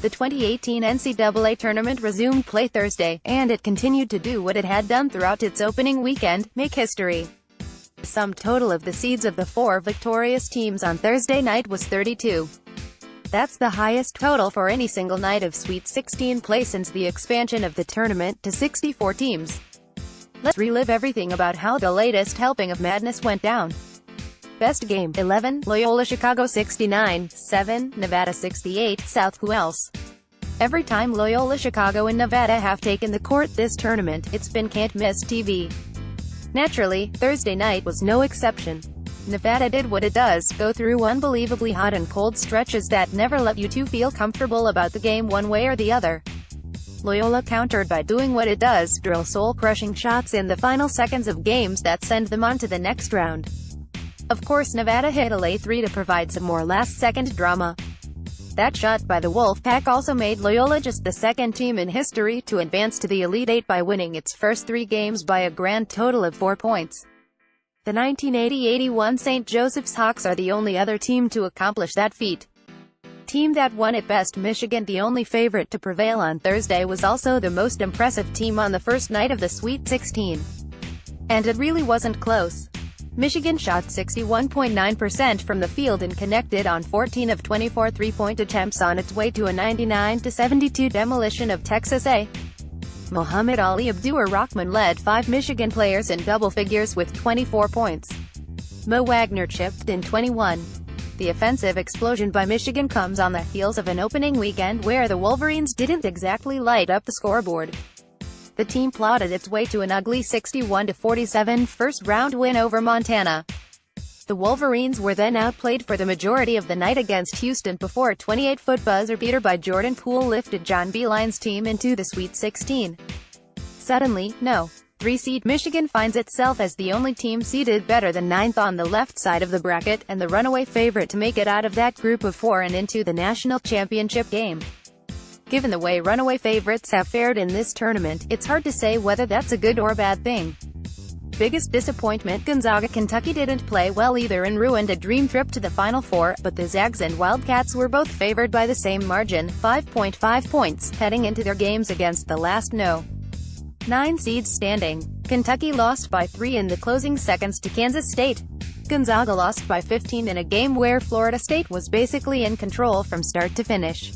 The 2018 NCAA tournament resumed play Thursday, and it continued to do what it had done throughout its opening weekend: make history. The sum total of the seeds of the four victorious teams on Thursday night was 32. That's the highest total for any single night of Sweet 16 play since the expansion of the tournament to 64 teams. Let's relive everything about how the latest helping of madness went down. Best game: 11, Loyola Chicago 69-7, Nevada 68, South. Who else? Every time Loyola Chicago and Nevada have taken the court this tournament, it's been can't-miss TV. Naturally, Thursday night was no exception. Nevada did what it does, go through unbelievably hot and cold stretches that never let you two feel comfortable about the game one way or the other. Loyola countered by doing what it does, drill soul-crushing shots in the final seconds of games that send them on to the next round. Of course, Nevada hit a late three to provide some more last-second drama. That shot by the Wolfpack also made Loyola just the second team in history to advance to the Elite Eight by winning its first three games by a grand total of 4 points. The 1980-81 St. Joseph's Hawks are the only other team to accomplish that feat. Team that won at best. Michigan, the only favorite to prevail on Thursday, was also the most impressive team on the first night of the Sweet 16. And it really wasn't close. Michigan shot 61.9% from the field and connected on 14 of 24 three-point attempts on its way to a 99-72 demolition of Texas A. Muhammad Ali Abdur-Rahman led 5 Michigan players in double figures with 24 points. Mo Wagner chipped in 21. The offensive explosion by Michigan comes on the heels of an opening weekend where the Wolverines didn't exactly light up the scoreboard. The team plodded its way to an ugly 61-47 first-round win over Montana. The Wolverines were then outplayed for the majority of the night against Houston before a 28-foot buzzer beater by Jordan Poole lifted John Beilein's team into the Sweet 16. Suddenly, no. 3-seed Michigan finds itself as the only team seeded better than 9th on the left side of the bracket, and the runaway favorite to make it out of that group of 4 and into the national championship game. Given the way runaway favorites have fared in this tournament, it's hard to say whether that's a good or bad thing. Biggest disappointment: Gonzaga. Kentucky didn't play well either and ruined a dream trip to the Final Four, but the Zags and Wildcats were both favored by the same margin, 5.5 points, heading into their games against the last 9 seeds standing. Kentucky lost by 3 in the closing seconds to Kansas State. Gonzaga lost by 15 in a game where Florida State was basically in control from start to finish.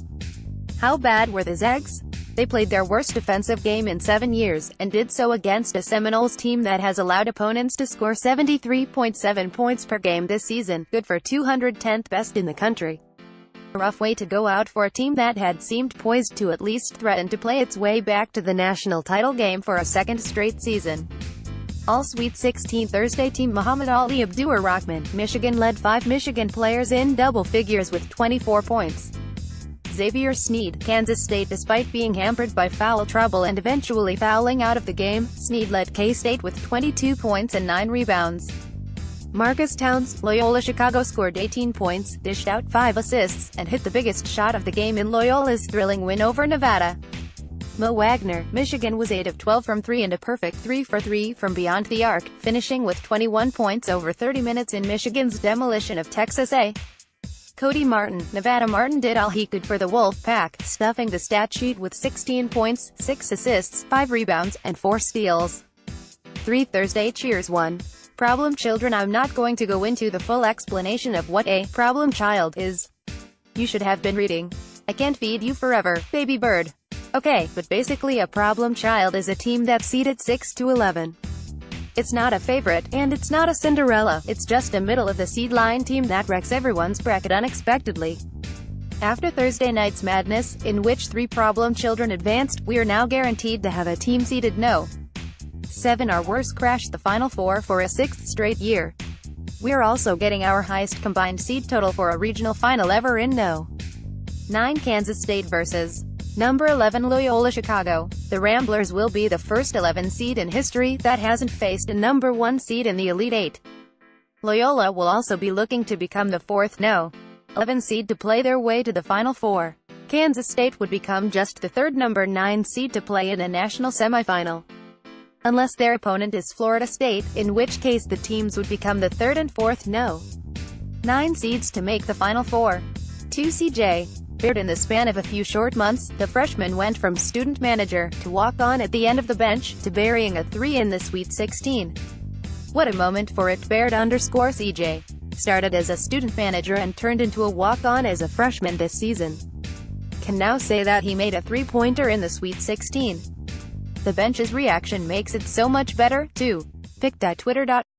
How bad were the Zags? They played their worst defensive game in 7 years, and did so against a Seminoles team that has allowed opponents to score 73.7 points per game this season, good for 210th best in the country. A rough way to go out for a team that had seemed poised to at least threaten to play its way back to the national title game for a second straight season. All Sweet 16 Thursday team: Muhammad Ali Abdur-Rahman. Michigan led 5 Michigan players in double figures with 24 points. Xavier Sneed. Kansas State. Despite being hampered by foul trouble and eventually fouling out of the game, Sneed led K-State with 22 points and 9 rebounds. Marcus Towns. Loyola Chicago scored 18 points, dished out 5 assists, and hit the biggest shot of the game in Loyola's thrilling win over Nevada. Mo Wagner. Michigan was 8 of 12 from 3 and a perfect 3 for 3 from beyond the arc, finishing with 21 points over 30 minutes in Michigan's demolition of Texas A. Cody Martin. Nevada. Martin did all he could for the Wolfpack, stuffing the stat sheet with 16 points, 6 assists, 5 rebounds, and 4 steals. 3 Thursday cheers. 1. Problem children. I'm not going to go into the full explanation of what a problem child is. You should have been reading I Can't Feed You Forever, Baby Bird. Okay, but basically a problem child is a team that's seeded 6 to 11. It's not a favorite, and it's not a Cinderella, it's just a middle-of-the-seed line team that wrecks everyone's bracket unexpectedly. After Thursday night's madness, in which 3 problem children advanced, we are now guaranteed to have a team seeded No. 7 or worse crash the Final Four for a 6th straight year. We're also getting our highest combined seed total for a regional final ever in No. 9 Kansas State versus number 11 Loyola Chicago. The Ramblers will be the first 11 seed in history that hasn't faced a number 1 seed in the Elite Eight. Loyola will also be looking to become the 4th No. 11 seed to play their way to the Final Four. Kansas State would become just the 3rd number 9 seed to play in a national semifinal. Unless their opponent is Florida State, in which case the teams would become the 3rd and 4th No. 9 seeds to make the Final Four. 2 CJ. Baird. In the span of a few short months, the freshman went from student manager, to walk-on at the end of the bench, to burying a 3 in the Sweet 16. What a moment for it. Baird_CJ started as a student manager and turned into a walk-on as a freshman this season. Can now say that he made a 3-pointer in the Sweet 16. The bench's reaction makes it so much better, too. Pic.twitter.com